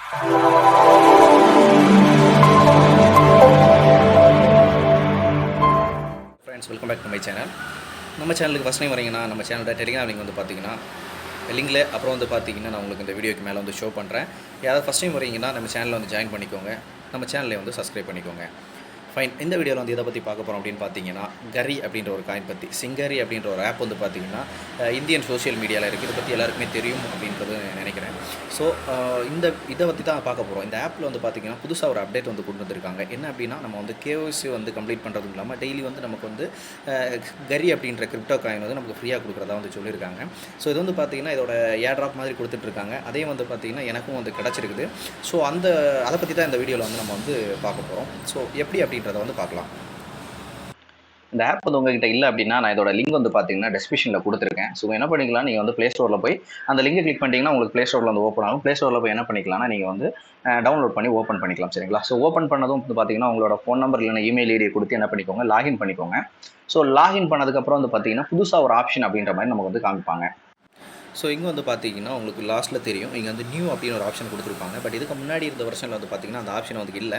Friends, welcome back to my channel. நம்ம சேனலுக்கு first time வரீங்கன்னா நம்ம சேனலோட டெலிகிராம் லிங்க் வந்து பார்த்தீங்கன்னா லிங்கில் அப்புறம் வந்து பார்த்தீங்கன்னா நான் உங்களுக்கு இந்த வீடியோக்கு மேலே வந்து ஷோ பண்ணுறேன். யாராவது ஃபஸ்ட் டைம் வரீங்கன்னா நம்ம சேனலில் வந்து ஜாயின் பண்ணிக்கோங்க, நம்ம சேனலை வந்து சப்ஸ்கிரைப் பண்ணிக்கோங்க. ஃபைன். இந்த வீடியோவில் வந்து எதை பற்றி பார்க்க போகிறோம் அப்படின்னு பார்த்தீங்கன்னா, கரி அப்படின்ற ஒரு காயின் பற்றி. சிங்கரி அப்படின்ற ஒரு ஆப் வந்து பார்த்தீங்கன்னா இந்தியன் சோஷியல் மீடியாவில் இருக்குது. இதை பற்றி எல்லாருக்குமே தெரியும் அப்படின்றது நினைக்கிறேன். ஸோ இதை பற்றி தான் பார்க்க போகிறோம். இந்த ஆப்பில் வந்து பார்த்திங்கன்னா புதுசாக ஒரு அப்டேட் வந்து கொண்டு வந்திருக்காங்க. என்ன அப்படின்னா, நம்ம வந்து KYC வந்து கம்ப்ளீட் பண்ணுறதும் இல்லாமல் டெய்லி வந்து நமக்கு வந்து கரி அப்படின்ற கிரிப்டோ காயின் வந்து நமக்கு ஃப்ரீயாக கொடுக்குறதா வந்து சொல்லியிருக்காங்க. ஸோ இது வந்து பார்த்திங்கன்னா இதோட ஏர்ட்ராப் மாதிரி கொடுத்துட்ருக்காங்க. அதே வந்து பார்த்திங்கன்னா எனக்கும் வந்து கிடச்சிருக்குது. ஸோ அதை பற்றி தான் இந்த வீடியோவில் வந்து நம்ம வந்து பார்க்க போகிறோம். ஸோ எப்படி அப்படின்றத வந்து பார்க்கலாம். இந்த ஆப் வந்து உங்ககிட்ட இல்லை அப்படின்னா நான் இதோட லிங்க் வந்து பார்த்தீங்கன்னா டிஸ்கிரிப்ஷனில் கொடுத்துருக்கேன். ஸோ என்ன பண்ணிக்கலாம், நீங்கள் வந்து ப்ளே ஸ்டோரில் போய் அந்த லிங்கை கிளிக் பண்ணிட்டீங்கன்னா உங்களுக்கு ப்ளே ஸ்டோரில் வந்து ஓப்பன் ஆகும். ப்ளே ஸ்டோரில் போய் என்ன பண்ணிக்கலாம்னா நீங்கள் வந்து டவுன்லோட் பண்ணி ஓப்பன் பண்ணிக்கலாம். சரிங்களா? ஸோ ஓப்பன் பண்ணதும் வந்து பார்த்தீங்கன்னா உங்களோட ஃபோன் நம்பர் இல்லைன்னா இமெயில் ஐடியை கொடுத்து என்ன பண்ணிக்கோங்க, லாகின் பண்ணிக்கோங்க. ஸோ லாகின் பண்ணதுக்கப்புறம் வந்து பார்த்தீங்கன்னா புதுசாக ஒரு ஆப்ஷன் அப்படின்ற மாதிரி நமக்கு வந்து காமிப்பாங்க. ஸோ இங்கே வந்து பார்த்தீங்கன்னா உங்களுக்கு லாஸ்ட்டில் தெரியும், இங்கே வந்து நியூ அப்படின்னு ஒரு ஆப்ஷன் கொடுத்துருப்பாங்க. பட் இதுக்கு முன்னாடி இருந்த வருஷனில் வந்து பார்த்தீங்கன்னா அந்த ஆப்ஷன் வந்து இல்லை.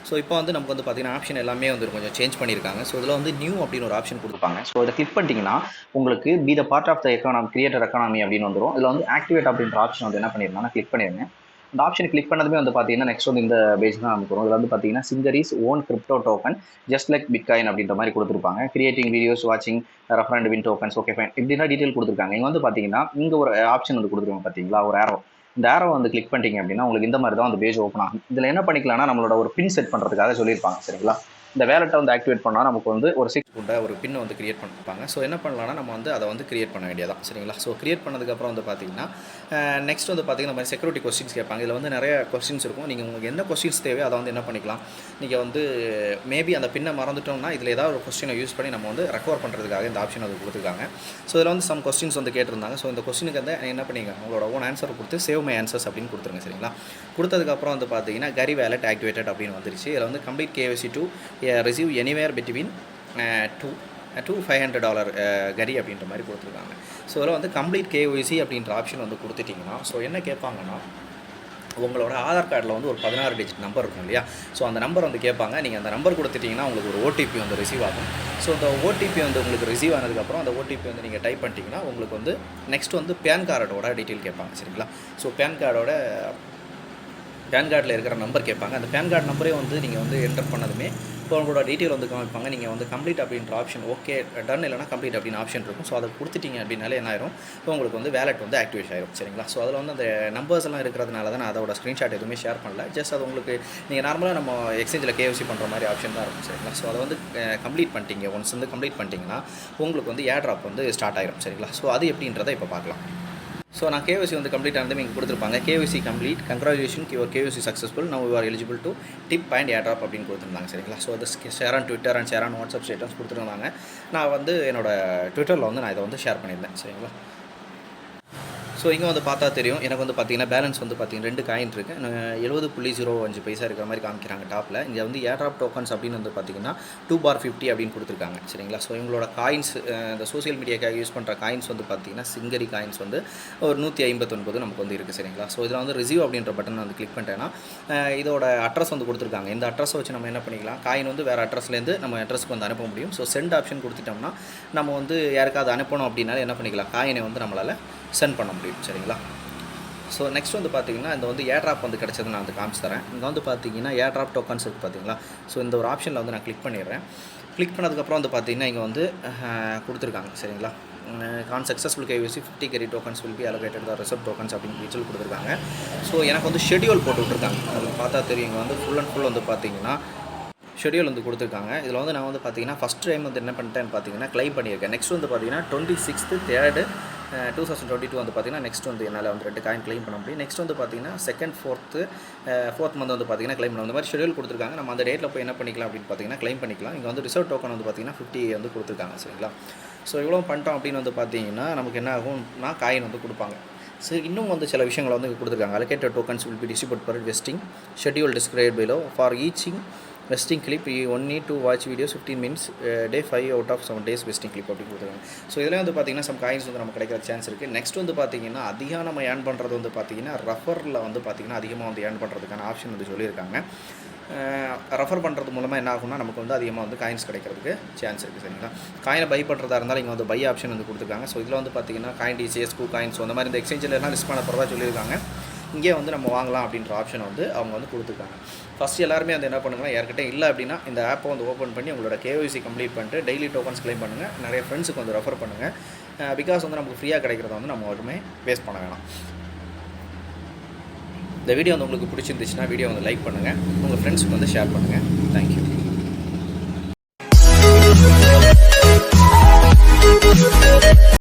ஸோ இப்போ வந்து நமக்கு வந்து பார்த்தீங்கன்னா ஆப்ஷன் எல்லாமே வந்து கொஞ்சம் சேஞ்ச் பண்ணியிருக்காங்க. ஸோ இதில் வந்து நியூ அப்படின்னு ஒரு ஆப்ஷன் கொடுத்துருப்பாங்க. ஸோ இதை கிளிக் பண்ணிட்டீங்கன்னா உங்களுக்கு be the part of the economy, creator economy அப்படின்னு வந்துடும். இதில் வந்து ஆக்டிவேட் அப்படின்ற ஆப்ஷன் வந்து என்ன பண்ணிருந்தா கிளிக் பண்ணிடுங்க. இந்த ஆப்ஷன் கிளிக் பண்ணதுமே வந்து பார்த்தீங்கன்னா நெக்ஸ்ட் வந்து இந்த பேஜ் தான் நமக்கு வரும். இதில் வந்து பார்த்தீங்கன்னா Chingari's own crypto token just like Bitcoin அப்படின்ற மாதிரி கொடுத்துருப்பாங்க. கிரியேட்டிங் வீடியோஸ், வாட்சிங், referring win tokens, okay fine, இப்படின்னா டீட்டெயில் கொடுத்துருக்காங்க. இங்கே வந்து பார்த்தீங்கன்னா இங்கே ஒரு ஆப்ஷன் வந்து கொடுத்துருவாங்க பார்த்தீங்களா, ஒரு ஆரோ. இந்த ஆரோ வந்து கிளிக் பண்ணிட்டீங்க அப்படின்னா உங்களுக்கு இந்த மாதிரி தான் அந்த பேஜ் ஓப்பன் ஆகும். இதில் என்ன பண்ணிக்கலாம்னா நம்மளோட ஒரு பின் செட் பண்ணுறதுக்காக சொல்லியிருப்பாங்க. சரிங்களா? இந்த வேலெட்டை வந்து ஆக்டிவேட் பண்ணால் நமக்கு வந்து ஒரு 6 கொண்ட ஒரு பின்னை வந்து கிரியேட் பண்ணிருப்பாங்க. ஸோ என்ன பண்ணலாம்னா நம்ம வந்து அதை வந்து கிரியேட் பண்ண வேண்டியதான். சரிங்களா? ஸோ கிரியேட் பண்ணதுக்கப்புறம் வந்து பார்த்தீங்கன்னா நெக்ஸ்ட் வந்து பார்த்தீங்கன்னா இந்த மாதிரி செக்யூரிட்டி கொஸ்டின்ஸ் கேட்பாங்க. இதில் வந்து நிறைய கொஸ்டின்ஸ் இருக்கும். நீங்கள் உங்களுக்கு என்ன கொஸ்டின்ஸ் தேவையோ அதை வந்து என்ன பண்ணிக்கலாம், நீங்கள் வந்து மேபி அந்த பின்னை மறந்துட்டோம்னா இதில் ஏதாவது ஒரு கொஸ்டினை யூஸ் பண்ணி நம்ம வந்து ரெக்கவர் பண்ணுறதுக்காக இந்த ஆப்ஷன் வந்து கொடுத்துருக்காங்க. ஸோ இதில் வந்து சம் கொஸ்டின்ஸ் வந்து கேட்டிருந்தாங்க. ஸோ இந்த கொஸ்டினுக்கு வந்து என்ன பண்ணிங்க, உங்களோட ஓன் ஆன்சர் கொடுத்து சேவ் மை ஆன்சர்ஸ் அப்படின்னு கொடுத்துருங்க. சரிங்களா? கொடுத்ததுக்கப்புறம் வந்து பார்த்தீங்கன்னா கரி வேலெட் ஆக்டிவேட்டட் அப்படின்னு வந்துருச்சு. இதில் வந்து complete KYC to receive anywhere between $500 கரி அப்படின்ற மாதிரி கொடுத்துருக்காங்க. ஸோ இதில் வந்து கம்ப்ளீட் KYC அப்படின்ற ஆப்ஷன் வந்து கொடுத்துட்டிங்கன்னா ஸோ என்ன கேட்பாங்கன்னா, உங்களோட ஆதார் கார்டில் வந்து ஒரு 16 டிஜிட் நம்பர் இருக்கும் இல்லையா? ஸோ அந்த நம்பர் வந்து கேட்பாங்க. நீங்கள் அந்த நம்பர் கொடுத்துட்டிங்கன்னா உங்களுக்கு ஒரு OTP வந்து ரிசீவ் ஆகும். ஸோ அந்த OTP வந்து உங்களுக்கு ரிசீவ் ஆனதுக்கப்புறம் அந்த OTP வந்து நீங்கள் டைப் பண்ணிட்டீங்கன்னா உங்களுக்கு வந்து நெக்ஸ்ட் வந்து பேன் கார்டோட டீட்டெயில் கேட்பாங்க. சரிங்களா? ஸோ பேன் கார்டில் இருக்கிற நம்பர் கேட்பாங்க. அந்த பேன் கார்டு நம்பரே வந்து நீங்கள் வந்து என்டர் பண்ணதுமே இப்போ உங்களோட டீட்டெயில் வந்து காமிப்பாங்க. நீங்கள் வந்து கம்ப்ளீட் அப்படின்ற ஆப்ஷன் ஓகே டன் இல்லைனா கம்ப்ளீட் அப்படின்னு ஆப்ஷன் இருக்கும். ஸோ அதை கொடுத்துட்டீங்க அப்படின்னாலே என்ன ஆயிரும், இப்போ உங்களுக்கு வந்து வேலெட் வந்து ஆக்டிவேட் ஆயிரும். சரிங்களா? ஸோ அதில் வந்து அந்த நம்பர்ஸ் எல்லாம் இருக்கிறதுனால தான் நான் அதோட ஸ்க்ரீன்ஷாட் எதுவுமே ஷேர் பண்ணல. ஜஸ்ட் அது உங்களுக்கு நீங்கள் நார்மலாக நம்ம எக்ஸ்சேஞ்சில் KYC பண்ணுற மாதிரி ஆப்ஷன் தான் இருக்கும். சரிங்களா? ஸோ அதை வந்து கம்ப்ளீட் பண்ணிட்டீங்க, ஒன்ஸ் வந்து கம்ப்ளீட் பண்ணிட்டீங்கன்னா உங்களுக்கு வந்து ஏர்ட்ராப் வந்து ஸ்டார்ட் ஆயிரும். சரிங்களா? ஸோ அது எப்படின்றத இப்போ பார்க்கலாம். ஸோ நான் KYC வந்து கம்ப்ளீட் ஆனதுமே இங்கே கொடுத்துருப்பாங்க. KYC complete, congratulation, your KYC successful, now you are eligible to tip and airdrop அப்படின்னு கொடுத்துருந்தாங்க. சரிங்களா? ஸோ அது share on Twitter and share on WhatsApp status கொடுத்துருந்தாங்க. நான் வந்து என்னோட ட்விட்டரில் வந்து நான் இதை வந்து ஷேர் பண்ணியிருந்தேன். சரிங்களா? ஸோ இங்கே வந்து பார்த்தா தெரியும், எனக்கு வந்து பார்த்தீங்கன்னா பேலன்ஸ் வந்து பார்த்தீங்கன்னா 2 காயின் இருக்குது. 70.05 பைசா இருக்கிற மாதிரி காமிக்கிறாங்க டாப்பில். இங்கே வந்து ஏர்ட்ராப் டோக்கன்ஸ் அப்படின்னு வந்து பார்த்தீங்கன்னா 2/50 அப்படின்னு கொடுத்துருக்காங்க. சரிங்களா? ஸோ இவங்களோட காயின்ஸ், இந்த சோசியல் மீடியாக்காக யூஸ் பண்ணுற காயின்ஸ் வந்து பார்த்தீங்கன்னா சிங்கரி காயின்ஸ் வந்து ஒரு 159 நமக்கு வந்து இருக்குது. சரிங்களா? ஸோ இதில் வந்து ரிசீவ் அப்படின்ற பட்டன் வந்து கிளிக் பண்ணிட்டேன்னா இதோட அட்ரஸ் வந்து கொடுத்துருக்காங்க. இந்த அட்ரஸை வச்சு நம்ம என்ன பண்ணிக்கலாம், காயின் வந்து வேறு அட்ரஸ்லேருந்து நம்ம அட்ரஸ்க்கு வந்து அனுப்ப முடியும். ஸோ சென்ட் ஆப்ஷன் கொடுத்துட்டோம்னா நம்ம வந்து யாருக்காவது அனுப்பணும் அப்படின்னாலும் என்ன பண்ணிக்கலாம், காயினை வந்து நம்மளால் சென்ட் பண்ண முடியும். சரிங்களா? ஸோ நெக்ஸ்ட் வந்து பார்த்தீங்கன்னா இந்த வந்து ஏர்ட்ராப் வந்து கிடச்சது நான் வந்து காமிச்சு தரேன். இங்கே வந்து பார்த்தீங்கன்னா ஏர்ட்ராப் டோக்கன்ஸ் இருக்குது பார்த்தீங்களா? ஸோ இந்த ஒரு ஆப்ஷனில் வந்து நான் கிளிக் பண்ணிடுறேன். கிளிக் பண்ணதுக்கப்புறம் வந்து பார்த்தீங்கன்னா இங்கே வந்து கொடுத்துருக்காங்க. சரிங்களா? சக்ஸஸ்ஃபுல் KYC 50 கரி tokens will be allocated the reserve tokens அப்படின்னு டீட்டெயில் கொடுத்துருக்காங்க. ஸோ எனக்கு வந்து ஷெட்யூல் போட்டு விட்ருக்காங்க. உங்களுக்கு பார்த்தா தெரியும், இங்கே வந்து ஃபுல் அண்ட் ஃபுல் வந்து பார்த்தீங்கன்னா ஷெட்யூல் வந்து கொடுத்துருக்காங்க. இதில் வந்து நான் வந்து பார்த்தீங்கன்னா ஃபஸ்ட் டைம் வந்து என்ன பண்ணிட்டேன்னு பார்த்தீங்கன்னா கிளைம் பண்ணியிருக்கேன். நெக்ஸ்ட் வந்து பார்த்தீங்கன்னா 26th 3rd 2022 வந்து பார்த்தீங்கன்னா நெக்ஸ்ட் வந்து என்னால் வந்து 2 காயின் கிளைம் பண்ண முடியும். நெக்ஸ்ட் வந்து பார்த்தீங்கன்னா 2nd 4th மந்த் வந்து பார்த்தீங்கன்னா கிளைம் பண்ண, இந்த மாதிரி ஷெட்யூல் கொடுத்துருக்காங்க. நம்ம அந்த டேட்டில் போய் என்ன பண்ணிக்கலாம் அப்படின்னு பார்த்தீங்கன்னா கிளைம் பண்ணிக்கலாம். இங்கே வந்து ரிசர்வ் டோக்கன் வந்து பார்த்தீங்கன்னா 50 வந்து கொடுத்துருக்காங்க. சரிங்களா? ஸோ இவ்வளோ பண்ணிட்டோம் அப்படின்னு வந்து பார்த்தீங்கன்னா நமக்கு என்ன ஆகும்னா காயின் வந்து கொடுப்பாங்க. ஸோ இன்னும் வந்து சில விஷயங்களை வந்து கொடுத்துருக்காங்க. Allocated tokens will be distribute per vesting schedule describe below for each vesting clip one need to watch videos 15 minutes day 5 out of 7 days vesting clip அப்படி கொடுத்துருக்காங்க. ஸோ இதில் வந்து பார்த்திங்கன்னா சம் காயின்ஸ் வந்து நமக்கு கிடைக்கிற சான்ஸ் இருக்குது. நெக்ஸ்ட் வந்து பார்த்திங்கன்னா அதிகம் நம்ம ஏர்ன் பண்ணுறது வந்து பார்த்திங்கன்னா ரெஃபரில் வந்து பார்த்திங்கன்னா அதிகமாக வந்து ஏர்ன் பண்ணுறதுக்கான ஆப்ஷன் வந்து சொல்லியிருக்காங்க. ரெஃபர் பண்ணுறது மூலமாக என்ன ஆகும்னா நமக்கு வந்து அதிகமாக வந்து காயின்ஸ் கிடைக்கிறதுக்கு சான்ஸ் இருக்குது. சரிங்களா, காயினை பை பண்ணுறதா இருந்தாலும் இங்கே வந்து பை ஆப்ஷன் வந்து கொடுத்துருக்காங்க. ஸோ இதில் வந்து பார்த்திங்கன்னா காயின் டிசிஎஸ் காயின்ஸ் அந்த மாதிரி இந்த எக்ஸ்சேஞ்சில் எல்லாம் லிஸ்ட் பண்ண போகிறதா சொல்லியிருக்காங்க. இங்கே வந்து நம்ம வாங்கலாம் அப்படின்ற ஆப்ஷன் வந்து அவங்க வந்து கொடுத்துருக்காங்க. ஃபஸ்ட்டு எல்லாருமே வந்து என்ன பண்ணுங்கன்னா, யார்கிட்ட இல்லை அப்படின்னா இந்த ஆப்பை வந்து ஓப்பன் பண்ணி உங்களோட கேஒய்சி கம்ப்ளீட் பண்ணிட்டு டெய்லி டோக்கன்ஸ் கிளைம் பண்ணுங்கள். நிறைய ஃப்ரெண்ட்ஸுக்கு வந்து ரெஃபர் பண்ணுங்கள். பிகாஸ் வந்து நமக்கு ஃப்ரீயாக கிடைக்கிறத வந்து நம்ம மட்டுமே வேஸ்ட் பண்ண வேணாம். இந்த வீடியோ வந்து உங்களுக்கு பிடிச்சிருந்துச்சுன்னா வீடியோ வந்து லைக் பண்ணுங்கள், உங்கள் ஃப்ரெண்ட்ஸுக்கு வந்து ஷேர் பண்ணுங்கள். தேங்க்யூ.